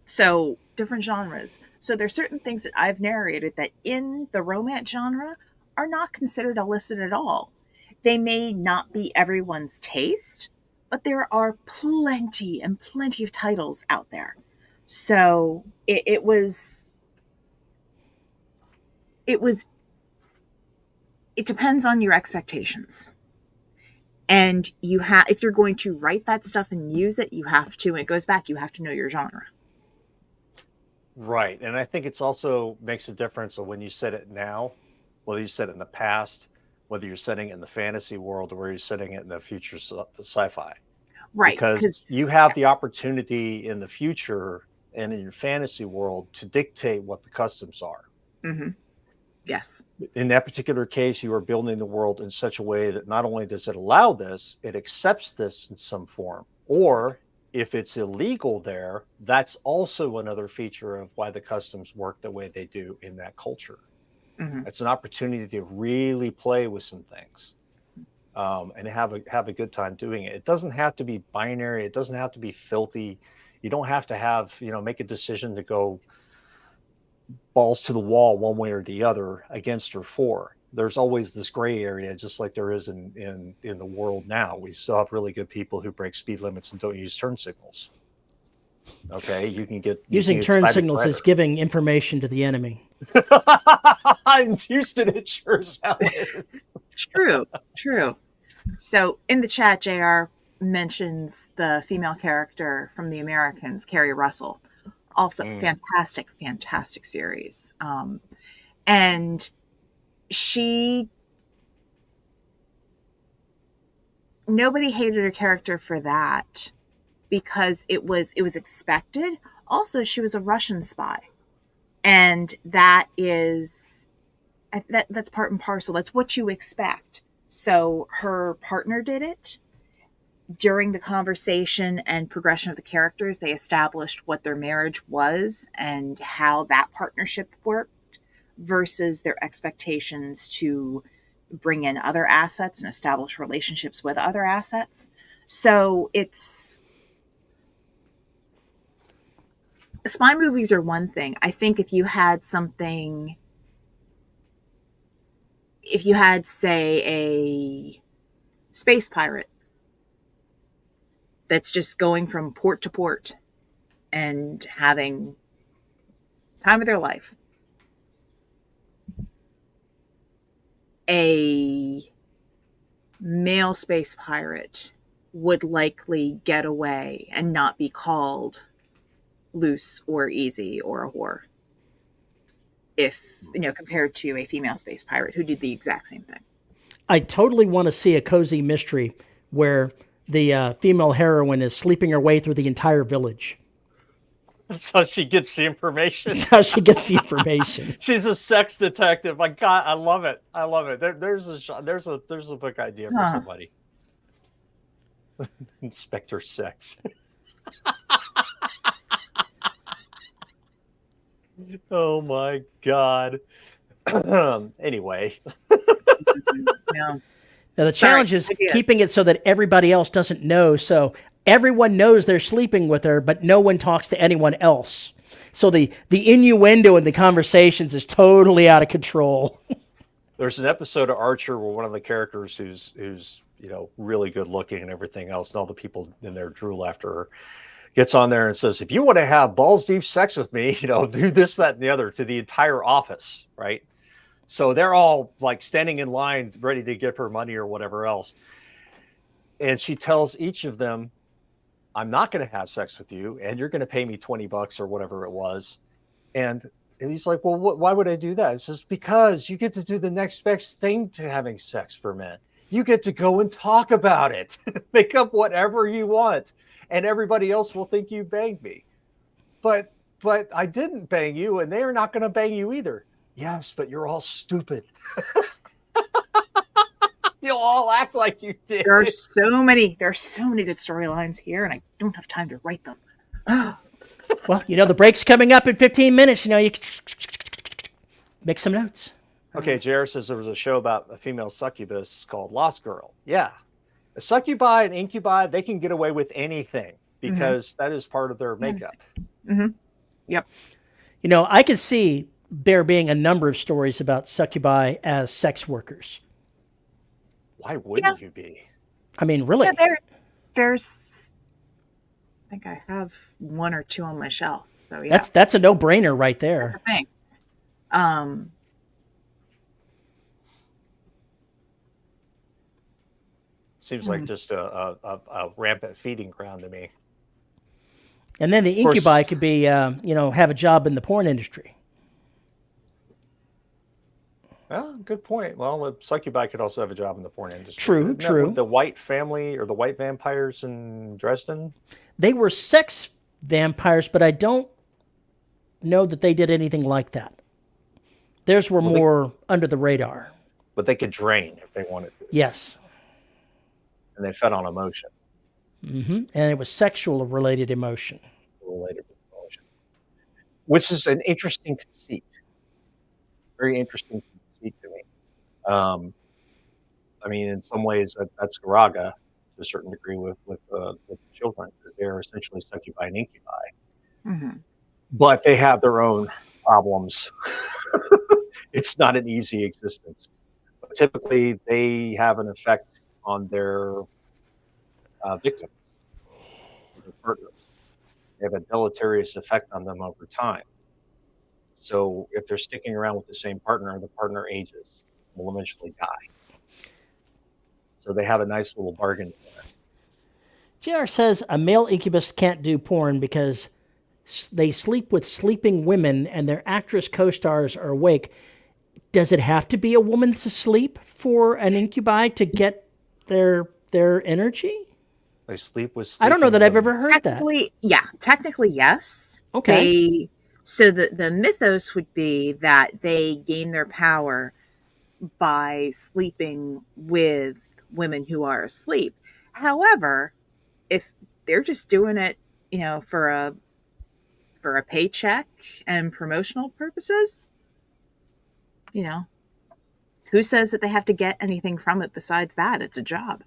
so different genres. So there's certain things that I've narrated that in the romance genre are not considered illicit at all. They may not be everyone's taste, but there are plenty and plenty of titles out there. So it was it depends on your expectations. And if you're going to write that stuff and use it, you have to, and it goes back, you have to know your genre. Right. And I think it's also makes a difference of when you set it now, whether you set it in the past, whether you're setting it in the fantasy world or whether you're setting it in the future sci-fi. Right. Because you have the opportunity in the future and in your fantasy world to dictate what the customs are. Mm-hmm. Yes. In that particular case, you are building the world in such a way that not only does it allow this, it accepts this in some form. Or if it's illegal there, that's also another feature of why the customs work the way they do in that culture. Mm-hmm. It's an opportunity to really play with some things, and have a good time doing it. It doesn't have to be binary. It doesn't have to be filthy. You don't have to have, make a decision to go balls to the wall one way or the other, against or for. There's always this gray area, just like there is in the world now. We still have really good people who break speed limits and don't use turn signals. Okay, using turn signals is giving information to the enemy. In Houston, it sure sounds. True. So in the chat, JR mentions the female character from The Americans, Carrie Russell. Also, fantastic series. And nobody hated her character for that because it was expected. Also, she was a Russian spy. And that's part and parcel. That's what you expect. So her partner did it. During the conversation and progression of the characters, they established what their marriage was and how that partnership worked versus their expectations to bring in other assets and establish relationships with other assets. So spy movies are one thing. I think if you had, say, a space pirate that's just going from port to port and having time of their life. A male space pirate would likely get away and not be called loose or easy or a whore. If, compared to a female space pirate who did the exact same thing. I totally want to see a cozy mystery where the female heroine is sleeping her way through the entire village. That's how she gets the information. That's how she gets the information. She's a sex detective. My God, I love it. There's a book idea for somebody. Inspector Sex. Oh my God. Anyway. No. Now, the challenge is keeping it so that everybody else doesn't know. So everyone knows they're sleeping with her, but no one talks to anyone else. So the innuendo in the conversations is totally out of control. There's an episode of Archer where one of the characters who's really good looking and everything else, and all the people in there drool after her, gets on there and says, if you want to have balls deep sex with me, do this, that, and the other, to the entire office, right? So they're all like standing in line ready to give her money or whatever else. And she tells each of them, I'm not going to have sex with you, and you're going to pay me $20 or whatever it was. And he's like, well, why would I do that? It says, because you get to do the next best thing to having sex for men. You get to go and talk about it. Make up whatever you want, and everybody else will think you banged me. But I didn't bang you, and they're not going to bang you either. Yes, but you're all stupid. You'll all act like you did. There are so many good storylines here, and I don't have time to write them. Well, the break's coming up in 15 minutes. You can make some notes. Okay, JR says there was a show about a female succubus called Lost Girl. Yeah. A succubi and incubi, they can get away with anything because that is part of their makeup. Mm-hmm. Yep. I could see there being a number of stories about succubi as sex workers. Why wouldn't you be? I mean, really? Yeah, there's. I think I have one or two on my shelf. So yeah, that's a no-brainer right there. That's the thing. Seems like just a rampant feeding ground to me. And then the incubi could be, have a job in the porn industry. Well, good point. Well, the succubi could also have a job in the porn industry. True. The white family or the white vampires in Dresden? They were sex vampires, but I don't know that they did anything like that. Theirs were more under the radar. But they could drain if they wanted to. Yes. And they fed on emotion. Mm-hmm. And it was sexual related emotion. Which is an interesting conceit. Very interesting conceit to me. I mean, in some ways, that's Garaga to a certain degree with children, because they're essentially succubi and incubi. Mm-hmm. But they have their own problems. It's not an easy existence. But typically, they have an effect on their victims, their partners. They have a deleterious effect on them over time. So if they're sticking around with the same partner, the partner ages and will eventually die. So they have a nice little bargain there. JR says a male incubus can't do porn because they sleep with sleeping women and their actress co-stars are awake. Does it have to be a woman to sleep for an incubi to get their energy? They sleep with. I don't know that I've ever heard that. Yeah, technically yes. Okay. So the mythos would be that they gain their power by sleeping with women who are asleep. However, if they're just doing it, for a paycheck and promotional purposes, who says that they have to get anything from it besides that? It's a job.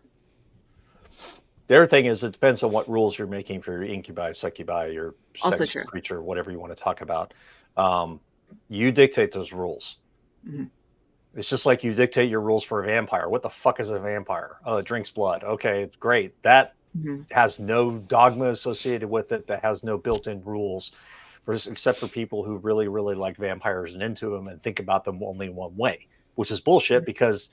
The other thing is, it depends on what rules you're making for your incubi, succubi, your sex creature, whatever you want to talk about. You dictate those rules. Mm-hmm. It's just like you dictate your rules for a vampire. What the fuck is a vampire? Oh, it drinks blood. Okay, it's great. That has no dogma associated with it. That has no built-in rules, except for people who really, really like vampires and into them and think about them only one way, which is bullshit because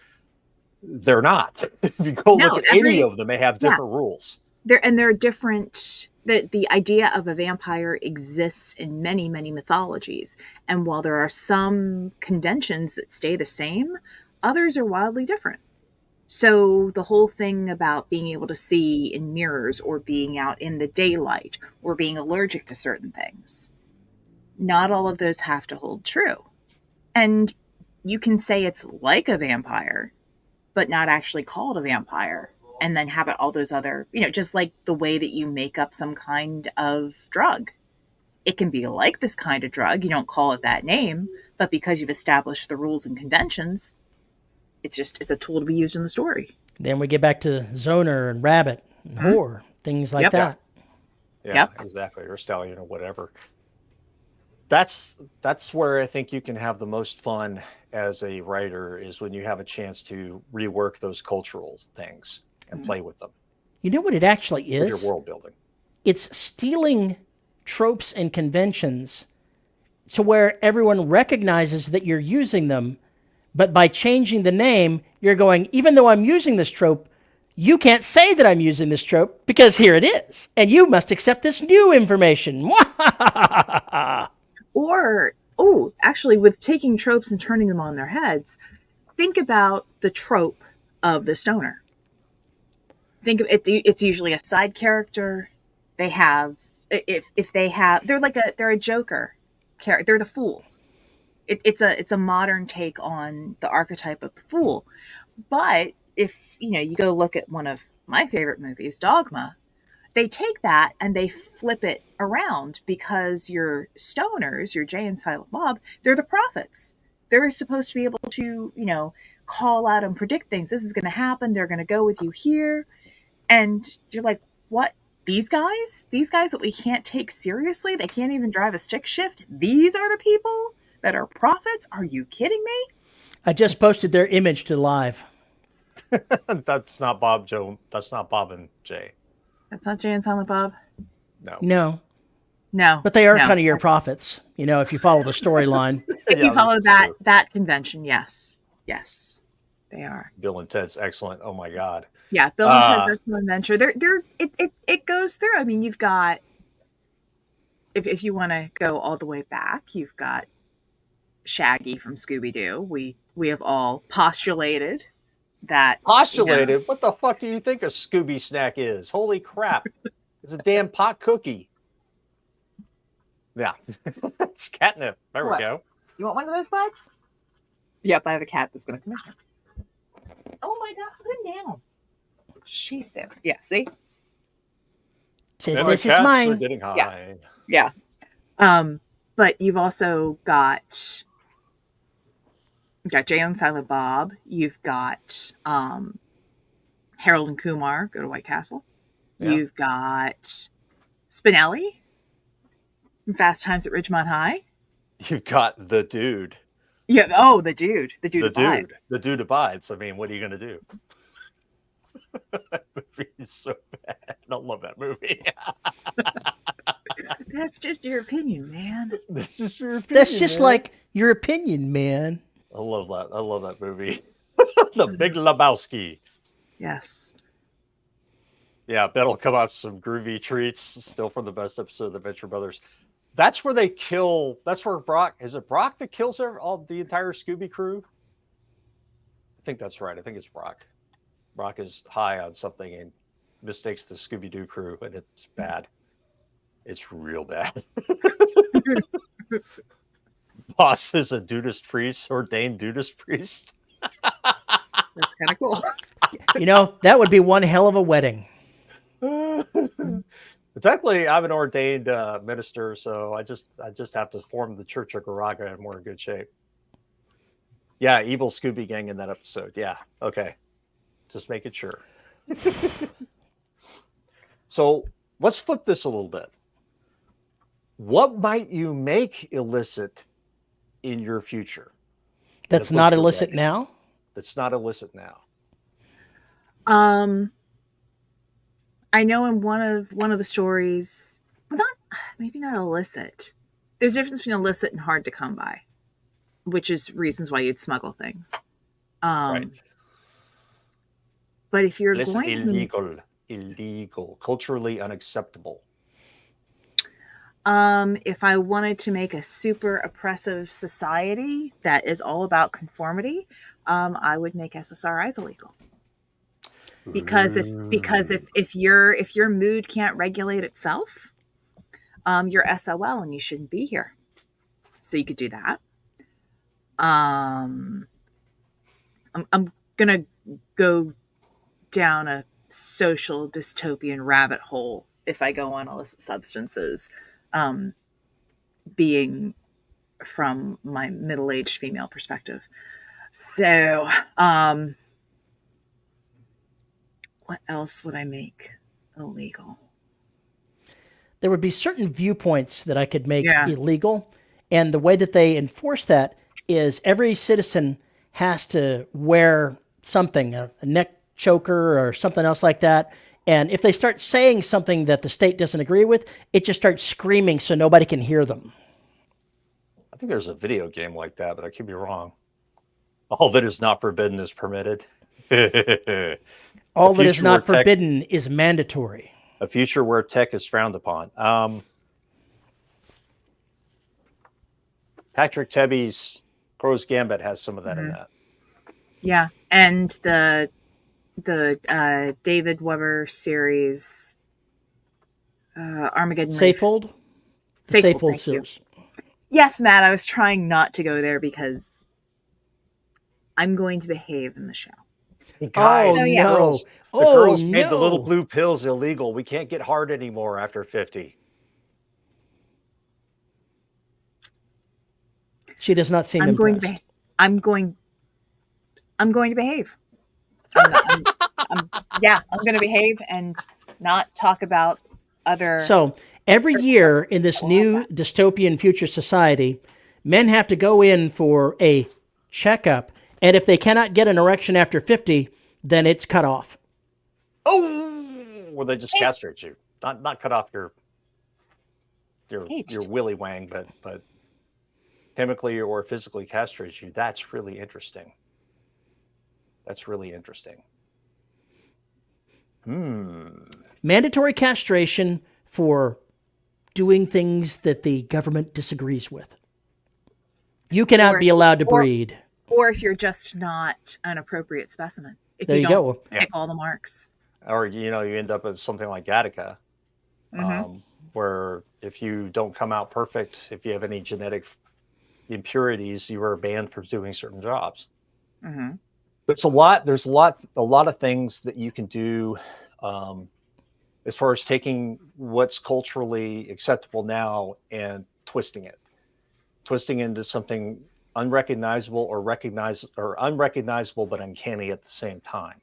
they're not. If you go look at any of them, they have different rules. They're different. The idea of a vampire exists in many, many mythologies. And while there are some conventions that stay the same, others are wildly different. So the whole thing about being able to see in mirrors or being out in the daylight or being allergic to certain things, not all of those have to hold true. And you can say it's like a vampire, but not actually called a vampire, and then have it all those other, just like the way that you make up some kind of drug. It can be like this kind of drug. You don't call it that name, but because you've established the rules and conventions, it's a tool to be used in the story. Then we get back to Zoner and Rabbit and Whore, things like that. Yeah, exactly. Or Stallion or whatever. That's where I think you can have the most fun as a writer, is when you have a chance to rework those cultural things and play with them. You know what it actually is? With your world building. It's stealing tropes and conventions to where everyone recognizes that you're using them, but by changing the name, you're going, even though I'm using this trope, you can't say that I'm using this trope because here it is, and you must accept this new information. Or, actually, with taking tropes and turning them on their heads, think about the trope of the stoner. Think of it, it's usually a side character. They have, if they have, they're a joker character. They're the fool. It's a modern take on the archetype of the fool. But if you go look at one of my favorite movies, Dogma, they take that and they flip it around, because your stoners, your Jay and Silent Bob, they're the prophets. They're supposed to be able to, call out and predict things. This is going to happen. They're going to go with you here. And you're like, what? These guys that we can't take seriously, they can't even drive a stick shift. These are the people that are prophets. Are you kidding me? I just posted their image to live. That's not Bob Joe. That's not Bob and Jay. That's not Jay and Silent Bob. No. No. But they are kind of your prophets, if you follow the storyline. If you follow that convention, yes. Yes, they are. Bill and Ted's excellent. Oh my God. Yeah, Bill and Ted's Excellent Adventure. It goes through. I mean, you've got, if you want to go all the way back, you've got Shaggy from Scooby-Doo. We have all postulated that. Postulated? What the fuck do you think a Scooby snack is? Holy crap. It's a damn pot cookie. Yeah. It's catnip. There we go. You want one of those, Bud? Yep, I have a cat that's going to come in. Oh my God, put him down. She's so, yeah, see? This is mine. Are getting high. Yeah. But you've also got Jay and Silent Bob. You've got Harold and Kumar go to White Castle. Yeah. You've got Spinelli from Fast Times at Ridgemont High. You've got the dude. Yeah. Oh, the dude. The dude abides. The dude abides. I mean, what are you going to do? That movie is so bad. I don't love that movie. That's just your opinion, man. That's just your opinion. That's just like your opinion, man. I love that. I love that movie. The Big Lebowski. Yes. Yeah, that'll come out some groovy treats. Still from the best episode of the Venture Brothers. That's where they kill. That's where Brock. Is it Brock that kills all the entire Scooby crew? I think that's right. I think it's Brock. Brock is high on something and mistakes the Scooby-Doo crew, and it's bad. It's real bad. Boss is a Dudist priest, ordained Dudist priest. That's kind of cool. That would be one hell of a wedding. Technically, I'm an ordained minister, so I just have to form the Church of Garaga, and we're in good shape. Yeah, evil Scooby gang in that episode. Yeah, okay. Just making sure. So let's flip this a little bit. What might you make illicit in your future? That's not illicit now? That's not illicit now. I know in one of the stories, well, maybe not illicit. There's a difference between illicit and hard to come by, which is reasons why you'd smuggle things. Right. But if you're illegal, culturally unacceptable. If I wanted to make a super oppressive society that is all about conformity, I would make SSRIs illegal. Because if your mood can't regulate itself, you're SOL and you shouldn't be here. So you could do that. I'm gonna go down a social dystopian rabbit hole if I go on illicit substances, being from my middle-aged female perspective. So, what else would I make illegal? There would be certain viewpoints that I could make illegal. And the way that they enforce that is every citizen has to wear something, a neck choker or something else like that. And if they start saying something that the state doesn't agree with, it just starts screaming so nobody can hear them. I think there's a video game like that, but I could be wrong. All that is not forbidden is permitted. All that is not forbidden is mandatory. A future where tech is frowned upon. Patrick Tebby's Crow's Gambit has some of that in that. Yeah, and the The David Weber series, Armageddon Reef. Safehold? Safehold, Safehold thank you. series. Yes, Matt, I was trying not to go there because I'm going to behave in the show. Hey, guys, Oh, yeah. no. the Oh, girls made the little no. blue pills illegal. We can't get hard anymore after 50. She does not seem I'm going to impressed. I'm going to behave. I'm going to behave and not talk about other. So every year in this new dystopian future society, men have to go in for a checkup, and if they cannot get an erection after 50, then it's cut off. Oh, or they just castrate you. Not cut off your Aged. willy wang, but chemically or physically castrate you. That's really interesting. That's really interesting. Mandatory castration for doing things that the government disagrees with. You cannot be allowed to breed. Or if you're just not an appropriate specimen. If There you you don't go. tick all the marks. Or you end up with something like Gattaca, where if you don't come out perfect, if you have any genetic impurities, you are banned from doing certain jobs. Mm-hmm. There's a lot of things that you can do as far as taking what's culturally acceptable now and twisting into something unrecognizable or unrecognizable but uncanny at the same time.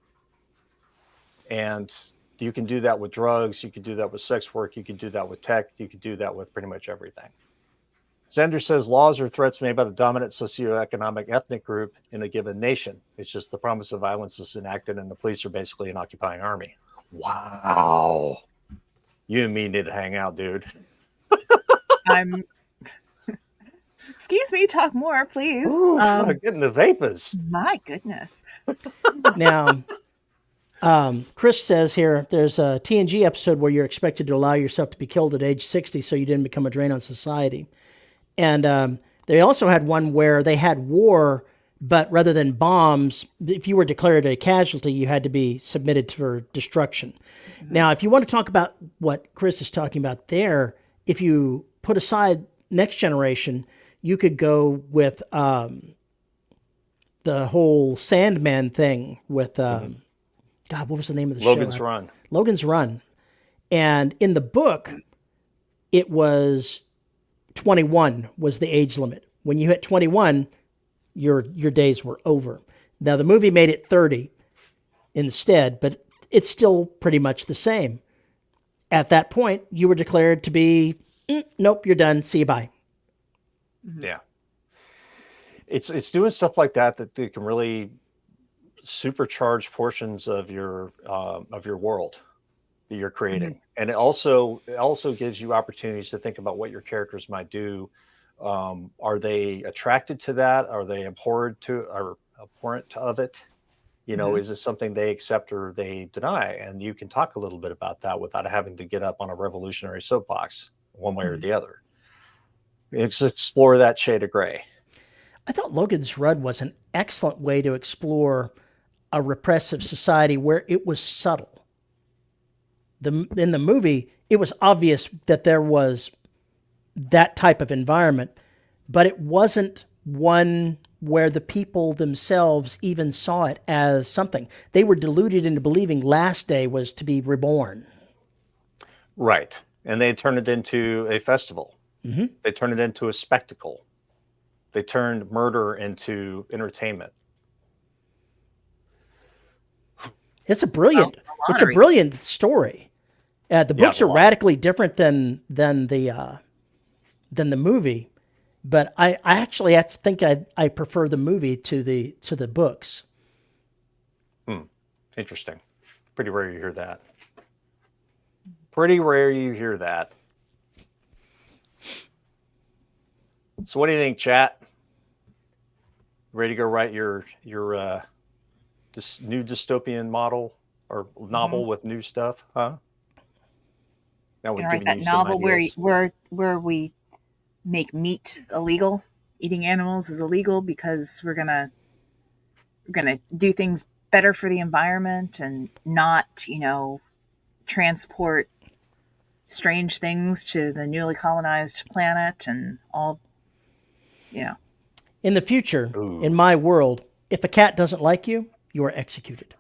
And you can do that with drugs, you can do that with sex work, you can do that with tech, you can do that with pretty much everything. Zender says laws are threats made by the dominant socioeconomic ethnic group in a given nation. It's just the promise of violence is enacted and the police are basically an occupying army. Wow. You and me need to hang out, dude. Excuse me, talk more, please. Ooh, getting the vapors. My goodness. Now, Chris says here, there's a TNG episode where you're expected to allow yourself to be killed at age 60 so you didn't become a drain on society. And they also had one where they had war, but rather than bombs, if you were declared a casualty, you had to be submitted for destruction. Mm-hmm. Now, if you want to talk about what Chris is talking about there, if you put aside Next Generation, you could go with the whole Sandman thing with, God, what was the name of the Logan's show? Run. Logan's Run. And in the book, it was 21 was the age limit. When you hit 21, your days were over. Now, the movie made it 30 instead, but it's still pretty much the same. At that point, you were declared to be, nope, you're done. See you, bye. Yeah. It's doing stuff like that they can really supercharge portions of your world that you're creating. And it also gives you opportunities to think about what your characters might do. Are they attracted to that? Are they abhorrent of it? Is it something they accept or they deny? And you can talk a little bit about that without having to get up on a revolutionary soapbox one way or the other. It's explore that shade of gray. I thought Logan's Run was an excellent way to explore a repressive society where it was subtle. In the movie, it was obvious that there was that type of environment, but it wasn't one where the people themselves even saw it as something. They were deluded into believing Last Day was to be reborn. Right. And they turned it into a festival. Mm-hmm. They turned it into a spectacle. They turned murder into entertainment. It's a brilliant story. The books are radically different than the movie, but I actually think I prefer the movie to the books. Interesting. Pretty rare you hear that. So what do you think, chat? Ready to go write your this new dystopian model or novel with new stuff, huh? That would write that novel where we make meat illegal. Eating animals is illegal because we're gonna do things better for the environment and not, transport strange things to the newly colonized planet and all, In the future, Ooh. in my world, if a cat doesn't like you, you are executed.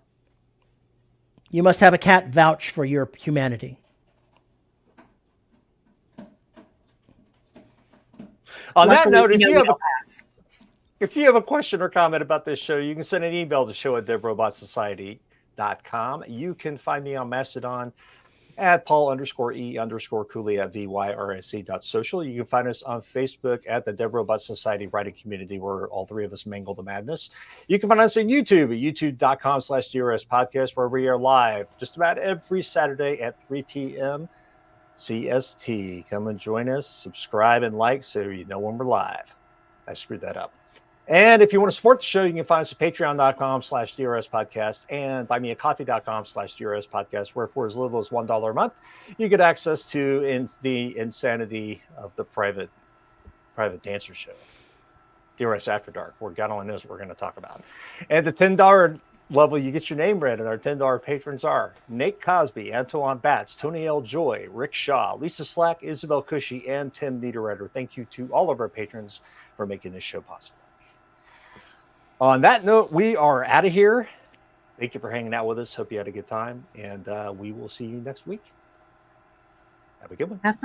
You must have a cat vouch for your humanity. On that Luckily, note, we if know you we have a don't pass. If you have a question or comment about this show, you can send an email to show@deadrobotsociety.com. You can find me on Mastodon at Paul_E_Cooley at VYRSC.social. You can find us on Facebook at the Dead Robot Society writing community, where all three of us mangle the madness. You can find us on YouTube at youtube.com/DRS podcast, where we are live just about every Saturday at 3 p.m. CST. Come and join us, subscribe and like so you know when we're live. I screwed that up. And if you want to support the show, you can find us at patreon.com/DRS podcast and buymeacoffee.com/DRS podcast, where for as little as $1 a month, you get access to the insanity of the private dancer show, DRS After Dark, where God only knows what we're going to talk about. And the $10 level, you get your name read, and our $10 patrons are Nate Cosby, Antoine Batts, Tony L. Joy, Rick Shaw, Lisa Slack, Isabel Cushy, and Tim Niederreiter. Thank you to all of our patrons for making this show possible. On that note, we are out of here. Thank you for hanging out with us. Hope you had a good time, and we will see you next week. Have a good one. Have fun.